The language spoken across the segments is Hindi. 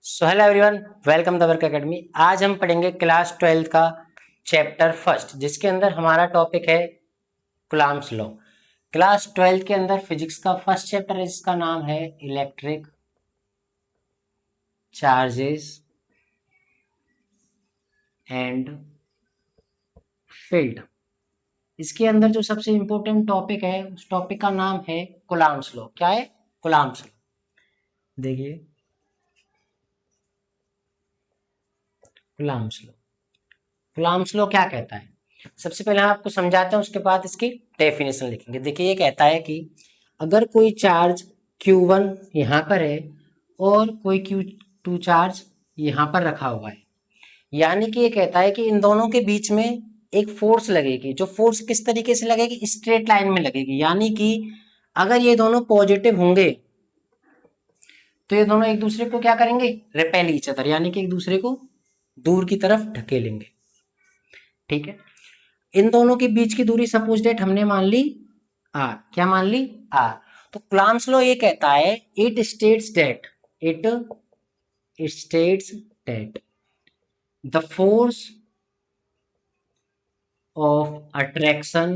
So hello everyone, welcome the work academy. आज हम पढ़ेंगे क्लास 12 का चैप्टर फर्स्ट, जिसके अंदर हमारा टॉपिक है कूलम्ब्स लॉ। क्लास 12 के अंदर फिजिक्स का फर्स्ट चैप्टर है जिसका नाम है इलेक्ट्रिक चार्जेस एंड फील्ड। इसके अंदर जो सबसे इंपॉर्टेंट टॉपिक है उस टॉपिक का नाम है कूलम्ब्स लॉ। क्या है? Coulomb's law. देखिए, कूलम्ब्स लॉ। कूलम्ब्स लॉ क्या कहता है? सबसे पहले हम आपको समझाते हैं, उसके बाद इसकी डेफिनेशन लिखेंगे। देखिए, ये कहता है कि अगर कोई चार्ज Q1 यहाँ पर है और कोई Q2 चार्ज यहाँ पर रखा हुआ है, यानी कि ये कहता है कि इन दोनों के बीच में एक फोर्स लगेगी। जो फोर्स किस तरीके से लगेगी? स्ट्रेट लाइन में लगेगी। यानी कि अगर ये दोनों पॉजिटिव होंगे तो ये दोनों एक दूसरे को क्या करेंगे? रिपेल ईच अदर, यानी कि एक दूसरे को दूर की तरफ ढकेलेंगे। ठीक है, इन दोनों के बीच की दूरी सपोज डेट हमने मान ली आर। क्या मान ली? आर। तो कूलम्ब्स लॉ ये कहता है it states that the force of attraction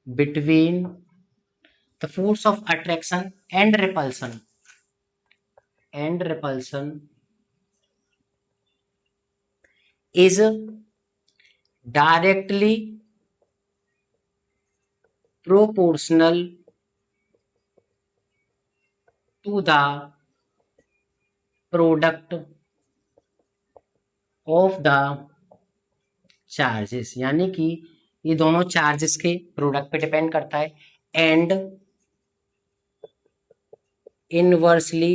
between the force of attraction and repulsion is directly proportional to the product of the charges। यानी कि ये दोनों चार्जेस के प्रोडक्ट पे डिपेंड करता है and inversely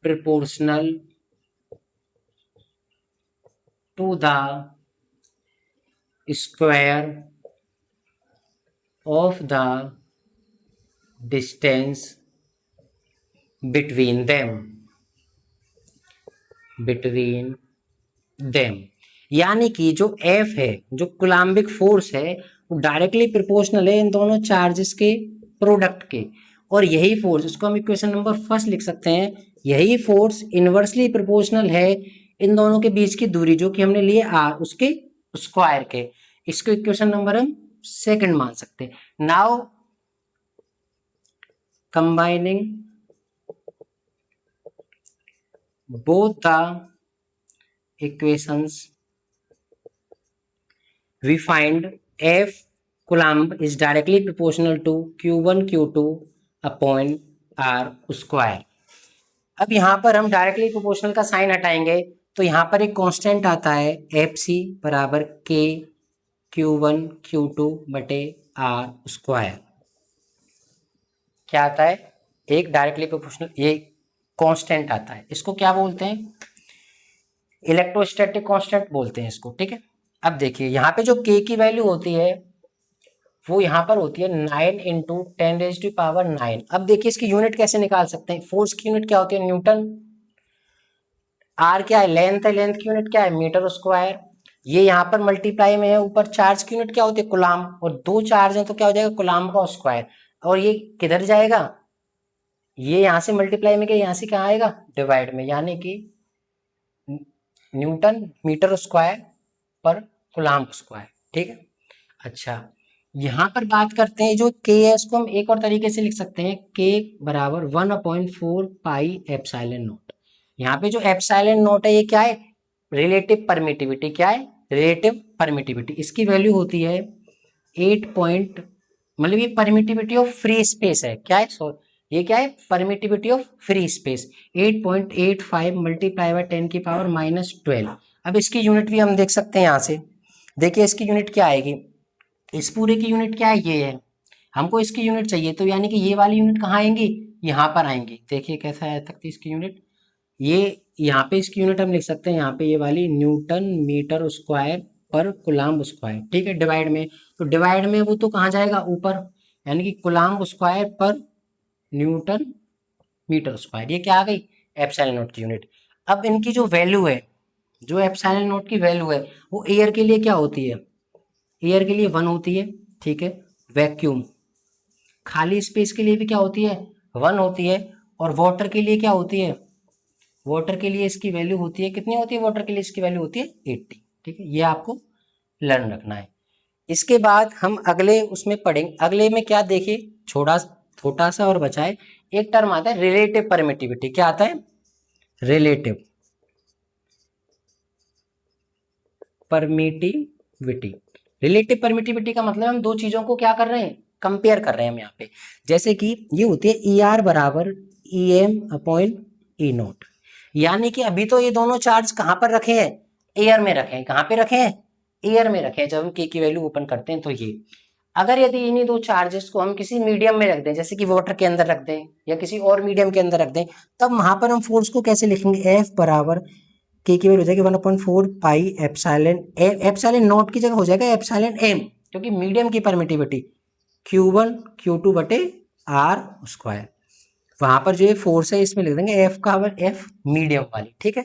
proportional to the square of the distance between them. यानी कि जो F है, जो कूलम्बिक फोर्स है, वो डायरेक्टली प्रोपोर्शनल है इन दोनों चार्जेस के प्रोडक्ट के। और यही फोर्स, इसको हम इक्वेशन नंबर फर्स्ट लिख सकते हैं, यही फोर्स इनवर्सली प्रोपोर्शनल है इन दोनों के बीच की दूरी जो कि हमने लिए R, उसके स्क्वायर के। इसको इक्वेशन नंबर हम सेकंड मान सकते हैं। Now combining both the equations we find F Coulomb is directly proportional to Q1 Q2 upon R square। अब यहाँ पर हम डायरेक्टली प्रोपोर्शनल का साइन हटाएंगे तो यहाँ पर एक कांस्टेंट आता है FC बराबर K Q1 Q2 बटे R स्क्वायर। क्या आता है? एक डायरेक्टली प्रोपोर्शनल ये कांस्टेंट आता है, इसको क्या बोलते हैं? इलेक्ट्रोस्टैटिक कांस्टेंट बोलते हैं इसको। ठीक है, अब देखिए यहाँ पे जो K की वैल्यू होती है वो यहाँ पर होती है 9 इंटू 10⁻⁹। अब देखिए इसकी यूनिट कैसे निकाल सकते हैं? फोर्स की यूनिट क्या होती है? न्यूटन। आर क्या है? लेंथ है। लेंथ की यूनिट क्या है? Metre square. ये यहाँ पर मल्टीप्लाई में है, ऊपर चार्ज की यूनिट क्या होती है? कूलम्ब। और दो चार्ज है तो क्या हो जाएगा? कूलम्ब का स्क्वायर। और ये किधर जाएगा? ये यहाँ से मल्टीप्लाई में गया, यहाँ से कहाँ आएगा? डिवाइड में, यानी कि न्यूटन मीटर स्क्वायर पर कूलम्ब स्क्वायर। ठीक है, अच्छा यहाँ पर बात करते हैं जो K है, इसको हम एक और तरीके से लिख सकते हैं, K बराबर 1/4 पाई एप्सिलॉन नॉट। यहाँ पे जो एप्सिलॉन नॉट है ये क्या है? Relative permittivity. क्या है? Relative permittivity. इसकी वैल्यू होती है 8 पॉइंट, मतलब ये परमिटिविटी ऑफ फ्री स्पेस है। क्या है? ये क्या है? Permittivity of free space 8.85 multiply by 10⁻⁻12। अब इसकी यूनिट भी हम देख सकते हैं यहाँ से। देखिए इसकी यूनिट क्या आएगी? इस पूरे की यूनिट क्या है? ये है। हमको इसकी यूनिट चाहिए तो यानी कि ये वाली यूनिट कहाँ आएंगी? यहाँ पर आएंगी। देखिए कैसा आ सकती है इसकी यूनिट? ये यहाँ पे इसकी यूनिट हम लिख सकते हैं, यहाँ पे ये वाली न्यूटन मीटर स्क्वायर पर कूलम्ब स्क्वायर। ठीक है, डिवाइड में, तो डिवाइड में वो तो कहाँ जाएगा? ऊपर, यानी कि कूलम्ब स्क्वायर पर न्यूटन मीटर स्क्वायर। ये क्या आ गई? एप्सिलॉन नॉट की यूनिट। अब इनकी जो वैल्यू है, जो एप्सिलॉन नॉट की वैल्यू है वो एयर के लिए क्या होती है? एयर के लिए 1 होती है। ठीक है, वैक्यूम। खाली स्पेस के लिए भी क्या होती है? 1 होती है। और वाटर के लिए क्या होती है, वाटर के लिए इसकी वैल्यू होती है, कितनी होती है वाटर के लिए इसकी वैल्यू होती है 80। ठीक है, ये आपको लर्न रखना है। इसके बाद हम अगले उसमें पढ़ेंगे, अगले में क्या देखे, छोटा छोटा सा और बचा है, एक टर्म आता है रिलेटिव परमिटिविटी। क्या आता है, रिलेटिव परमिटिविटी। रिलेटिव परमिटिविटी का मतलब हम दो चीजों को क्या कर रहे हैं, कंपेयर कर रहे हैं हम यहाँ पे। जैसे कि ये होती है ई आर बराबर ई एम अपॉन ई नोट, यानी कि अभी तो ये दोनों चार्ज कहाँ पर रखे हैं, एयर में रखे हैं। कहाँ पे रखे हैं, एयर में रखे हैं। जब हम के की वैल्यू ओपन करते हैं तो ये, अगर यदि इन्हीं दो चार्जेस को हम किसी मीडियम में रख दें, जैसे कि वाटर के अंदर रख दें या किसी और मीडियम के अंदर रख दें, तब वहां पर हम फोर्स को कैसे लिखेंगे, एफ बराबर के की वैल्यू हो जाएगी 1/4 पाई एप्सिलॉन एप्सिलॉन नॉट की जगह हो जाएगा एप्सिलॉन एम, क्योंकि मीडियम की परमिटिविटी Q1 Q2 बटे आर स्क्वायर। वहां पर जो ये फोर्स है इसमें लिख देंगे एफ का एफ मीडियम वाली। ठीक है,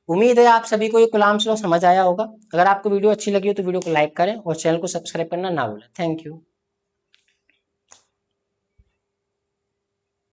उम्मीद है आप सभी को ये कूलम्ब्स लॉ समझ आया होगा। अगर आपको वीडियो अच्छी लगी हो तो वीडियो को लाइक करें और चैनल को सब्सक्राइब करना ना भूलें। Thank you.